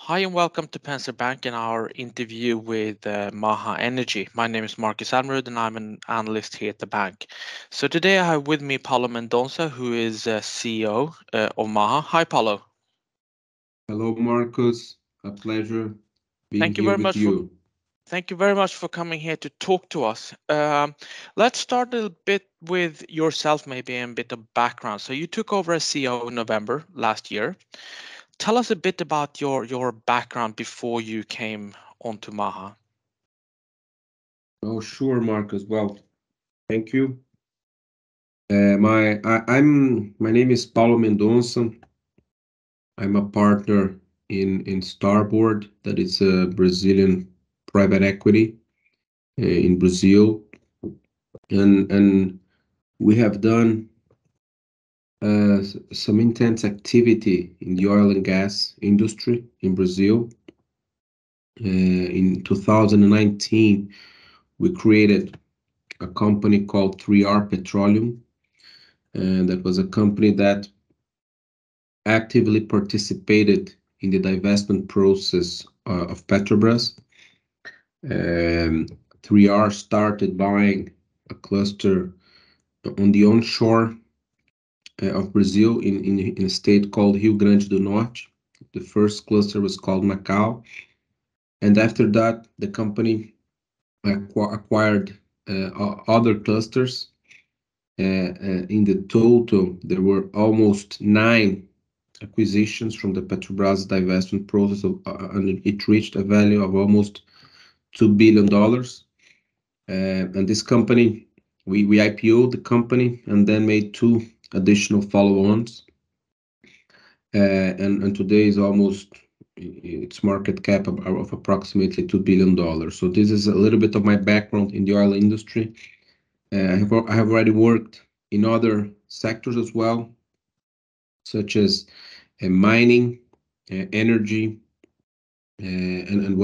Hi and welcome to Penser Bank and our interview with Maha Energy. My name is Markus Almerud and I'm an analyst here at the bank. So today I have with me Paolo Mendonca, who is CEO of Maha. Hi, Paolo. Hello, Marcus. A pleasure being Thank you here very with much for you. Thank you very much for coming here to talk to us. Let's start a bit with yourself, maybe and a bit of background. So you took over as CEO in November last year. Tell us a bit about your background before you came onto Maha. Oh, sure, Marcus. Well, thank you. My name is Paolo Mendonca. I'm a partner in Starboard, that is a Brazilian private equity in Brazil, and we have done some intense activity in the oil and gas industry in Brazil. In 2019, we created a company called 3R Petroleum, and that was a company that actively participated in the divestment process of Petrobras. 3R started buying a cluster on the onshore of Brazil in a state called Rio Grande do Norte. The first cluster was called Macau, and after that, the company acquired other clusters. In the total, there were almost 9 acquisitions from the Petrobras divestment process, and it reached a value of almost $2 billion. And this company, we IPO'd the company and then made 2 additional follow-ons. And today is almost its market cap of approximately $2 billion. So this is a little bit of my background in the oil industry. I have already worked in other sectors as well, such as mining, energy, and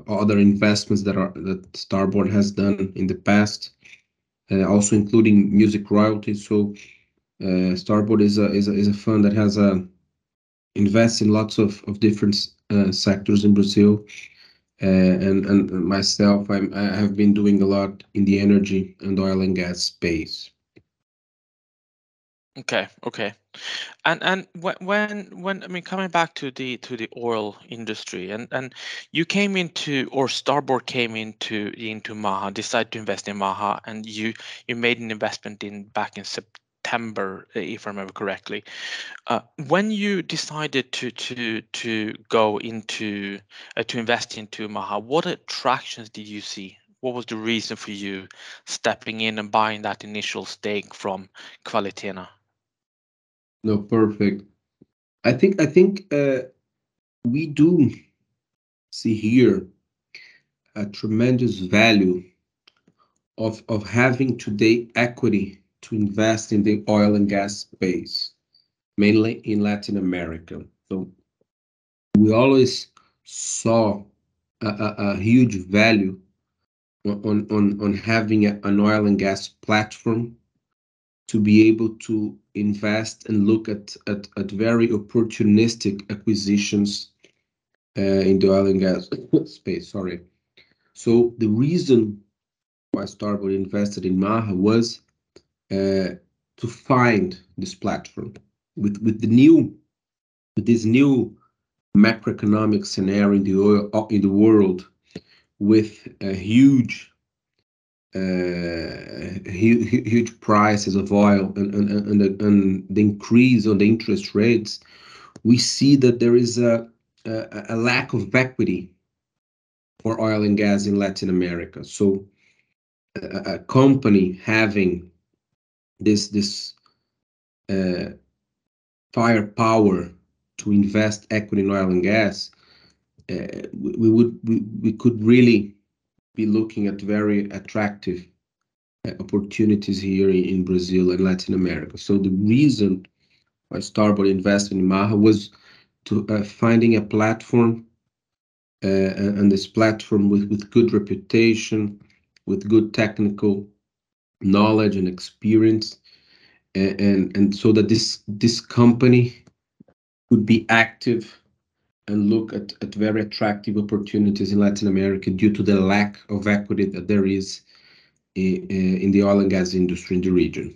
other investments that Starboard has done in the past, also including music royalties. So Starboard is a fund that has invests in lots of different sectors in Brazil. And myself, I have been doing a lot in the energy and oil and gas space. Okay. And when I mean coming back to the oil industry and you came into or Starboard came into Maha, decided to invest in Maha, and you made an investment in back in September, if I remember correctly. When you decided to go into to invest into Maha, what attractions did you see? What was the reason for you stepping in and buying that initial stake from Qualitena? No, perfect. I think we do see here a tremendous value of having today equity to invest in the oil and gas space, mainly in Latin America. So we always saw a huge value on having an oil and gas platform to be able to invest and look at very opportunistic acquisitions in the oil and gas space. Sorry. So the reason why Starboard invested in Maha was to find this platform with this new macroeconomic scenario in the world, with a huge prices of oil and the increase on the interest rates. We see that there is a lack of equity for oil and gas in Latin America. So a company having this uh, firepower to invest equity in oil and gas, we could really be looking at very attractive opportunities here in Brazil and Latin America. So the reason why Starboard invested in Maha was to finding a platform, and this platform with good reputation, with good technical knowledge and experience, and so that this company could be active and look at very attractive opportunities in Latin America due to the lack of equity that there is in the oil and gas industry in the region.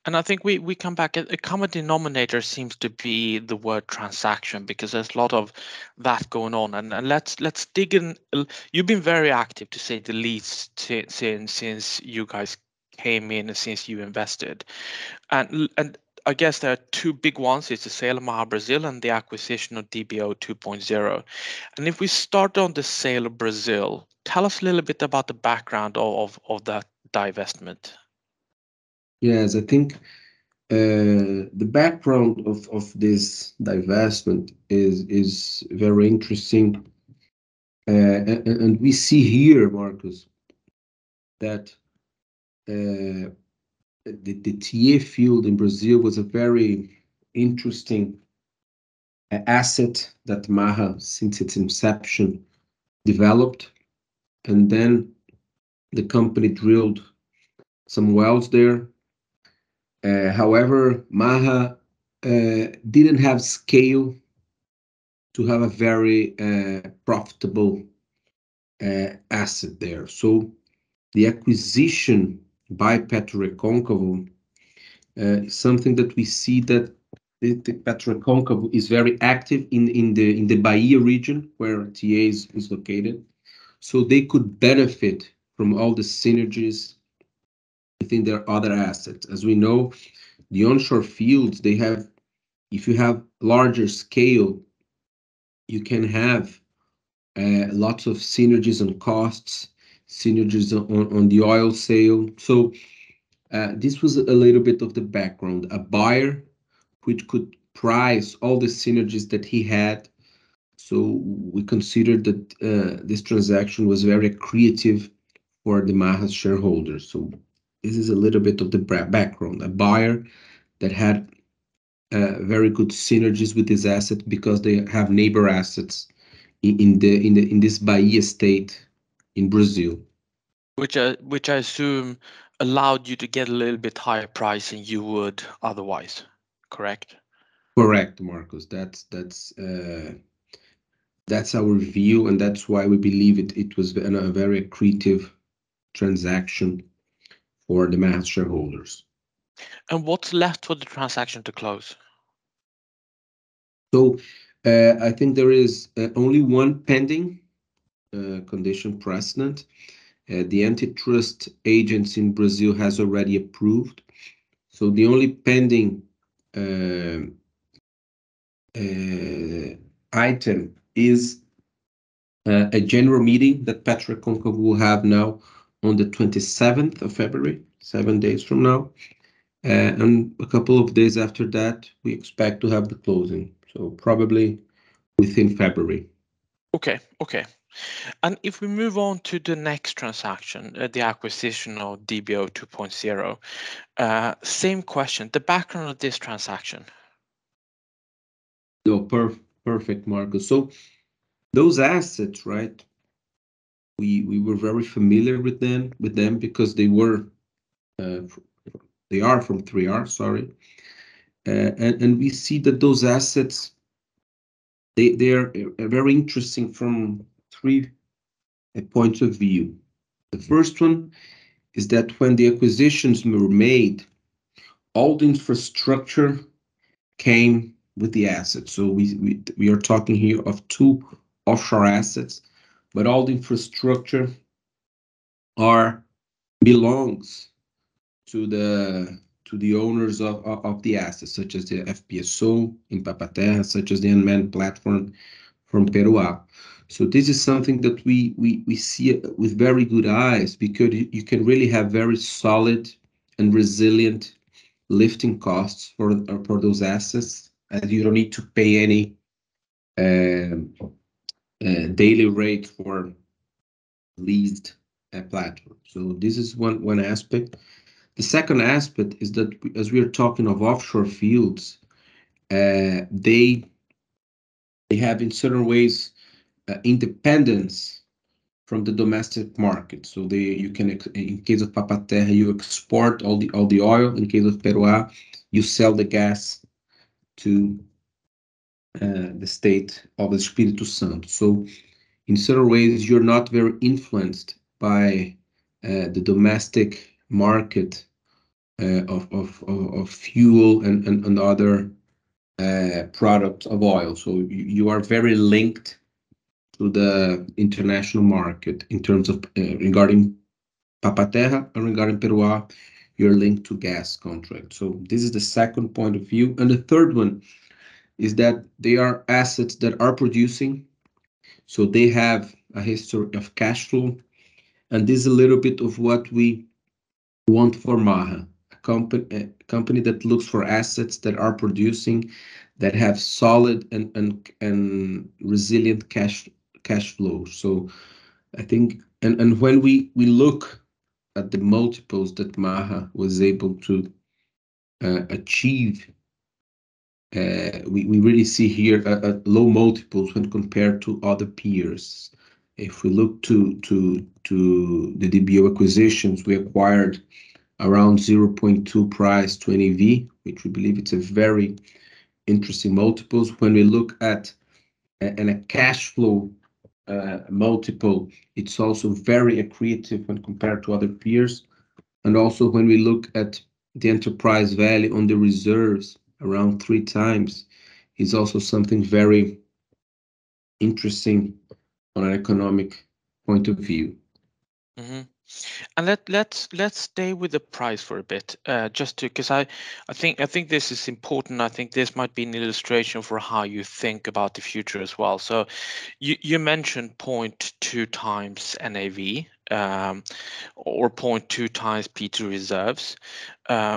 And I think we come back. A common denominator seems to be the word transaction, because there's a lot of that going on. And let's dig in. You've been very active, to say the least, since you guys came in and since you invested. And I guess there are two big ones. It's the sale of Maha Brazil and the acquisition of DBO 2.0. And if we start on the sale of Brazil, tell us a little bit about the background of that divestment. Yes, I think the background of this divestment is very interesting, and we see here, Marcus, that the TA field in Brazil was a very interesting asset that Maha, since its inception, developed, and then the company drilled some wells there. However, Maha didn't have scale to have a very profitable asset there. So the acquisition by PetroRecôncavo is something that we see that the PetroRecôncavo is very active in the Bahia region where TA is located. So they could benefit from all the synergies within their other assets. As we know, the onshore fields, they have, if you have larger scale, you can have lots of synergies on costs, synergies on the oil sale. So this was a little bit of the background. A buyer which could price all the synergies that he had. So we considered that this transaction was very accretive for the Maha's shareholders. So this is a little bit of the background. A buyer that had very good synergies with this asset because they have neighbor assets in this Bahia state in Brazil. Which I assume allowed you to get a little bit higher price than you would otherwise, correct? Correct, Marcus. That's our view, and that's why we believe it was a very accretive transaction for the Maha shareholders. And what's left for the transaction to close? So I think there is only one pending condition precedent. The antitrust agency in Brazil has already approved. So the only pending item is a general meeting that PetroRecôncavo will have now on the 27th of February, 7 days from now. And a couple of days after that, we expect to have the closing. So probably within February. Okay. And if we move on to the next transaction, the acquisition of DBO 2.0, same question, the background of this transaction. No, perfect, Marcus. So those assets, right? We were very familiar with them because they are from 3R, sorry. And we see that those assets, they are very interesting from three points of view. The first one is that when the acquisitions were made, all the infrastructure came with the assets. So we are talking here of two offshore assets, but all the infrastructure belongs to the owners of the assets, such as the FPSO in Papa-Terra, such as the unmanned platform from Peruá. So this is something that we see with very good eyes, because you can really have very solid and resilient lifting costs for those assets, as you don't need to pay any daily rate for leased platform. So this is one aspect. The second aspect is that as we are talking of offshore fields, they have in certain ways independence from the domestic market. So you can, in case of Papa-Terra, you export all the oil. In case of Peruá, you sell the gas to the state of Espírito Santo. So in certain ways, you're not very influenced by the domestic market of fuel and other products of oil. So you are very linked to the international market in terms of regarding Papaterra and regarding Peruá, you're linked to gas contracts. So this is the second point of view. And the third one is that they are assets that are producing, so they have a history of cash flow. And this is a little bit of what we want for Maha, a company that looks for assets that are producing, that have solid and resilient cash flow. So I think, and when we look at the multiples that Maha was able to achieve, we really see here a low multiples when compared to other peers. If we look to the DBO acquisitions, we acquired around 0.2 price to NAV, which we believe it's a very interesting multiples. When we look at a cash flow multiple, it's also very accretive when compared to other peers. And also when we look at the enterprise value on the reserves, around 3 times, is also something very interesting on an economic point of view. Mm-hmm. And let's stay with the price for a bit, just to, because I think this is important. I think this might be an illustration for how you think about the future as well. So you mentioned 0.2 times NAV, or 0.2 times P2 reserves,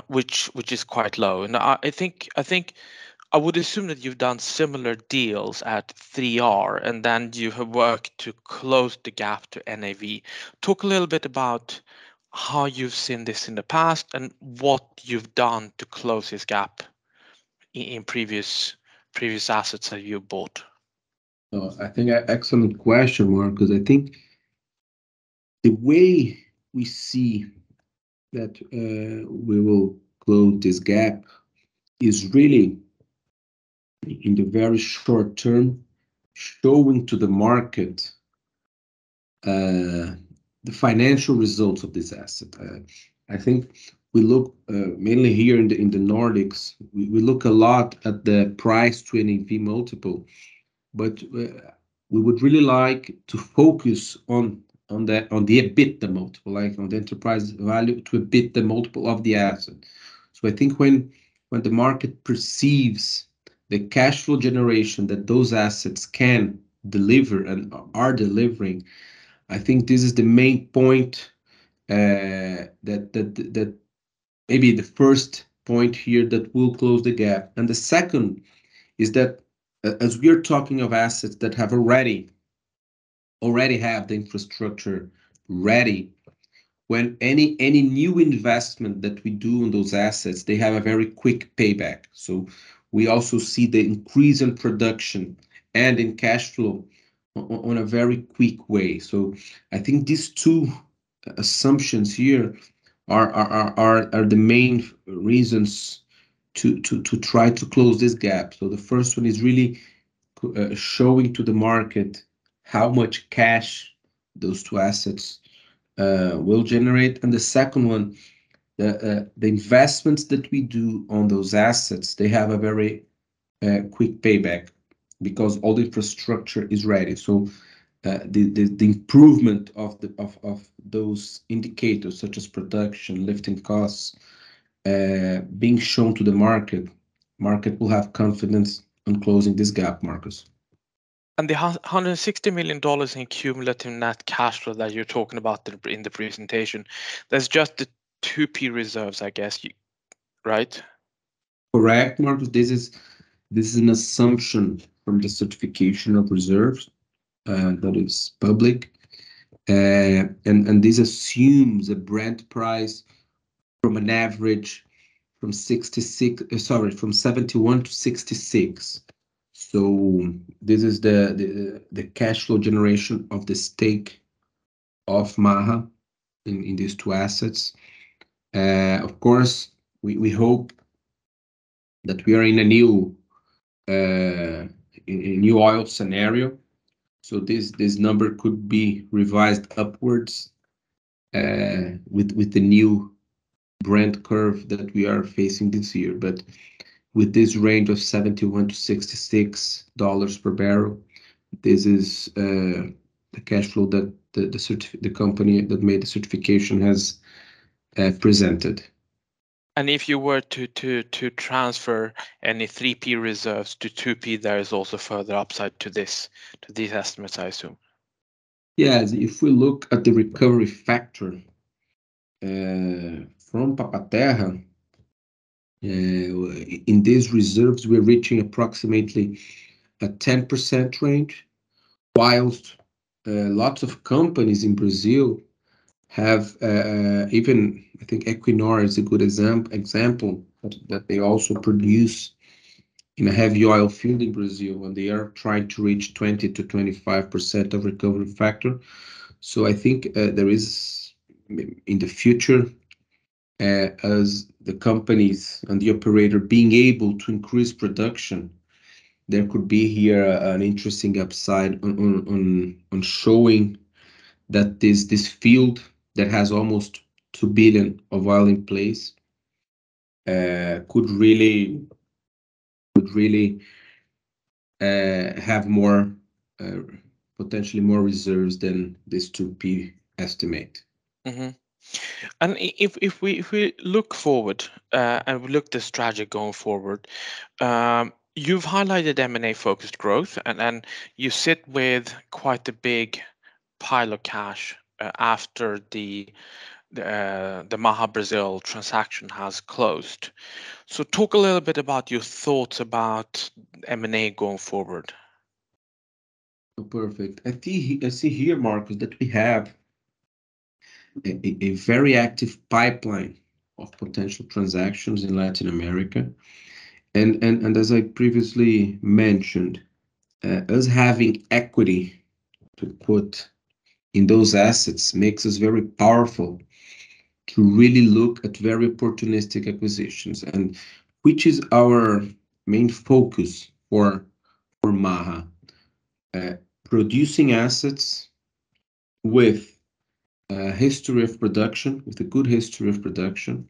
which is quite low. And I think I would assume that you've done similar deals at 3R, and then you have worked to close the gap to NAV. Talk a little bit about how you've seen this in the past and what you've done to close this gap in previous assets that you bought. I think excellent question, Mark, because I think the way we see that we will close this gap is really in the very short term, showing to the market the financial results of this asset. I think we look mainly here in the Nordics. We look a lot at the price to NAV multiple, but we would really like to focus on the EBITDA multiple, like on the enterprise value to EBITDA multiple of the asset. So I think when the market perceives the cash flow generation that those assets can deliver and are delivering, I think this is the main point, that maybe the first point here that will close the gap. And the second is that as we are talking of assets that have already have the infrastructure ready, when any new investment that we do on those assets, they have a very quick payback. So we also see the increase in production and in cash flow on a very quick way. So I think these two assumptions here are the main reasons to try to close this gap. So the first one is really showing to the market how much cash those two assets will generate, and the second one, the investments that we do on those assets, they have a very quick payback because all the infrastructure is ready. So the improvement of those indicators such as production, lifting costs, being shown to the market will have confidence on closing this gap, Marcus. And the $160 million in cumulative net cash flow that you're talking about in the presentation, that's just the 2P reserves, I guess, right? Correct, Marcus. This is an assumption from the certification of reserves that is public, and this assumes a Brent price from an average from 71 to 66. So this is the cash flow generation of the stake of Maha in these two assets. Of course, we hope that we are in a new new oil scenario. So this number could be revised upwards with the new Brent curve that we are facing this year. But with this range of $71 to $66 per barrel, this is the cash flow that the company that made the certification has presented. And if you were to transfer any 3P reserves to 2P, there is also further upside to these estimates, I assume. Yes, if we look at the recovery factor from Papa-Terra, in these reserves, we're reaching approximately a 10% range, whilst lots of companies in Brazil have even, I think Equinor is a good example that they also produce in a heavy oil field in Brazil, and they are trying to reach 20 to 25% of recovery factor. So I think there is in the future, as the companies and the operator being able to increase production, there could be here an interesting upside on showing that this field that has almost 2 billion of oil in place could really have more potentially more reserves than this 2P estimate. Mm-hmm. And if we look forward and we look the strategy going forward, you've highlighted M&A focused growth, and you sit with quite a big pile of cash after the Maha Brazil transaction has closed. So talk a little bit about your thoughts about M&A going forward. Oh, perfect. I see here, Markus, that we have a very active pipeline of potential transactions in Latin America. And as I previously mentioned, us having equity to put in those assets makes us very powerful to really look at very opportunistic acquisitions, and which is our main focus for Maha. Producing assets with a history of production, with a good history of production,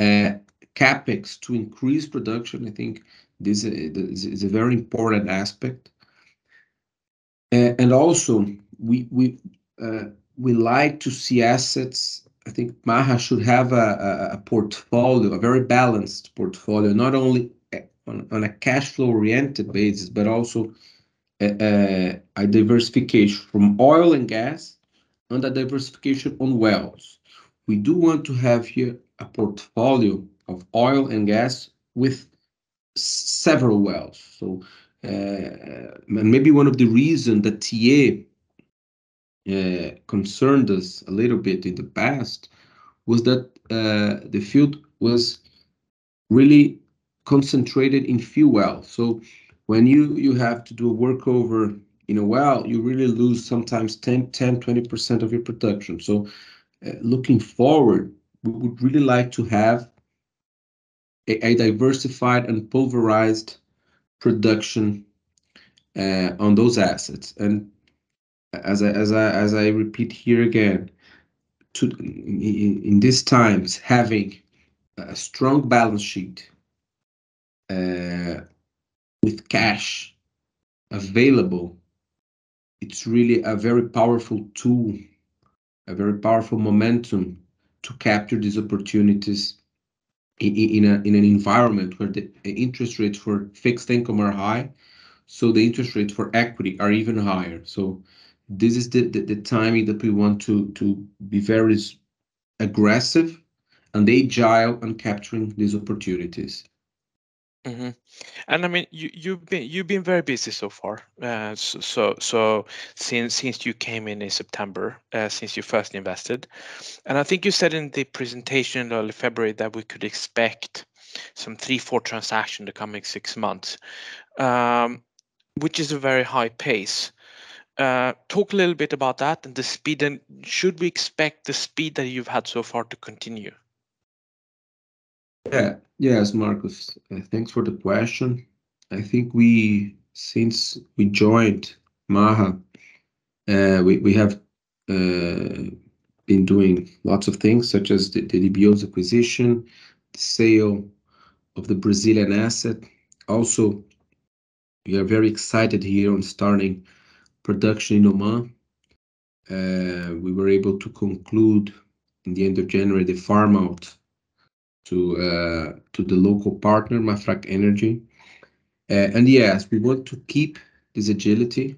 capex to increase production. I think this is a very important aspect. And also, we like to see assets. I think Maha should have a portfolio, a very balanced portfolio, not only on a cash flow oriented basis, but also a diversification from oil and gas and a diversification on wells. We do want to have here a portfolio of oil and gas with several wells. So maybe one of the reasons that TA concerned us a little bit in the past was that the field was really concentrated in few wells. So when you have to do a workover in a well, you really lose sometimes 20% of your production. So looking forward, we would really like to have a diversified and pulverized production on those assets. And as I repeat here again, in these times, having a strong balance sheet with cash available, it's really a very powerful tool, a very powerful momentum to capture these opportunities in an environment where the interest rates for fixed income are high, so the interest rates for equity are even higher. So this is the timing that we want to be very aggressive and agile on capturing these opportunities. Mm-hmm. And I mean, you've been very busy so far. So since you came in September, since you first invested, and I think you said in the presentation in early February that we could expect some 3-4 transactions in the coming 6 months, which is a very high pace. Talk a little bit about that and the speed, and should we expect the speed that you've had so far to continue? Yes, Markus. Thanks for the question. I think since we joined Maha, we have been doing lots of things, such as the DBO's acquisition, the sale of the Brazilian asset. Also, we are very excited here on starting production in Oman. We were able to conclude in the end of January the farm out to the local partner, Maha Energy. And yes, we want to keep this agility.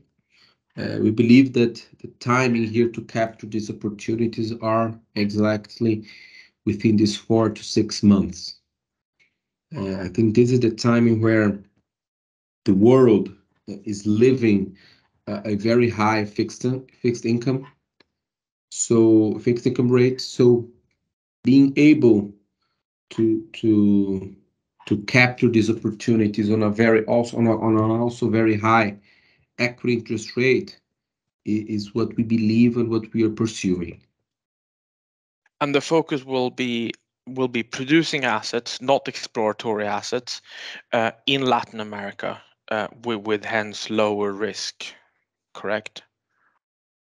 We believe that the timing here to capture these opportunities are exactly within these 4 to 6 months. I think this is the timing where the world is living a very high fixed income, so fixed income rate. So being able to capture these opportunities on a very also on an also very high equity interest rate is what we believe and what we are pursuing. And the focus will be producing assets, not exploratory assets, in Latin America, with hence lower risk. Correct?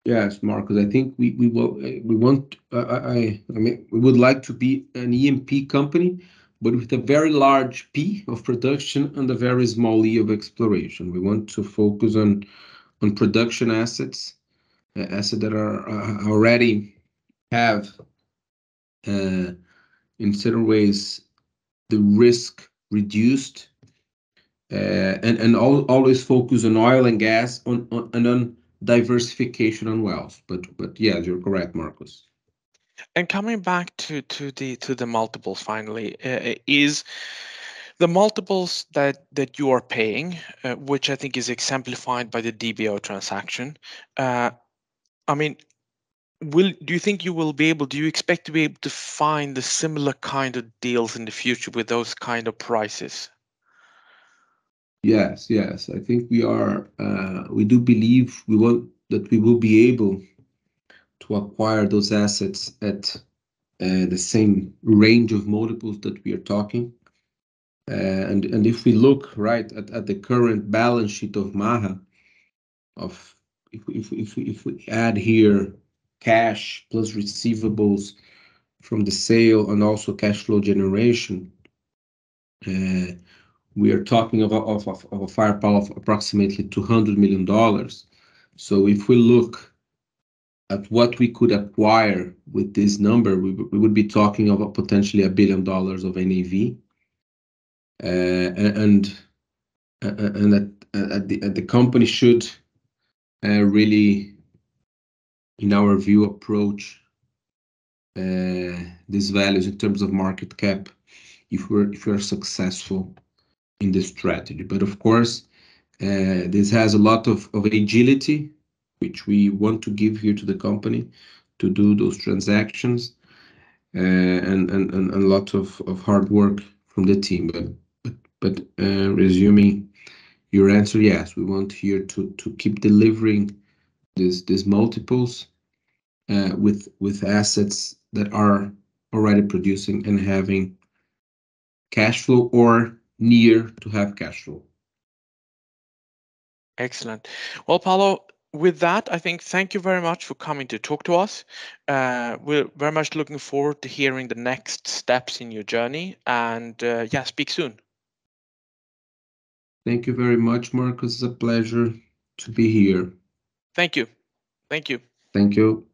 Yes, Marcus. I think we want. I mean, we would like to be an E&P company, but with a very large P of production and a very small E of exploration. We want to focus on production assets, assets that are already have, in certain ways, the risk reduced, and always focus on oil and gas and on diversification on wealth. But yeah, you're correct, Marcus. And coming back to the multiples finally, is the multiples that you are paying, which I think is exemplified by the DBO transaction. I mean, do you think you will be able? Do you expect to be able to find the similar kind of deals in the future with those kind of prices? Yes. I think we are. We do believe we will be able to acquire those assets at the same range of multiples that we are talking. And if we look right at the current balance sheet of Maha, if we add here cash plus receivables from the sale and also cash flow generation, we are talking of a firepower of approximately $200 million. So if we look at what we could acquire with this number, we would be talking of potentially $1 billion of NAV. And the company should really, in our view, approach these values in terms of market cap if we're successful in this strategy. But of course, this has a lot of agility, which we want to give here to the company to do those transactions, and a lot of hard work from the team. But resuming your answer, yes, we want here to keep delivering these multiples with assets that are already producing and having cash flow or near to have cash flow. Excellent. Well, Paolo, with that, I think thank you very much for coming to talk to us. We're very much looking forward to hearing the next steps in your journey, and yeah, speak soon. Thank you very much, Marcus. It's a pleasure to be here. Thank you. Thank you. Thank you.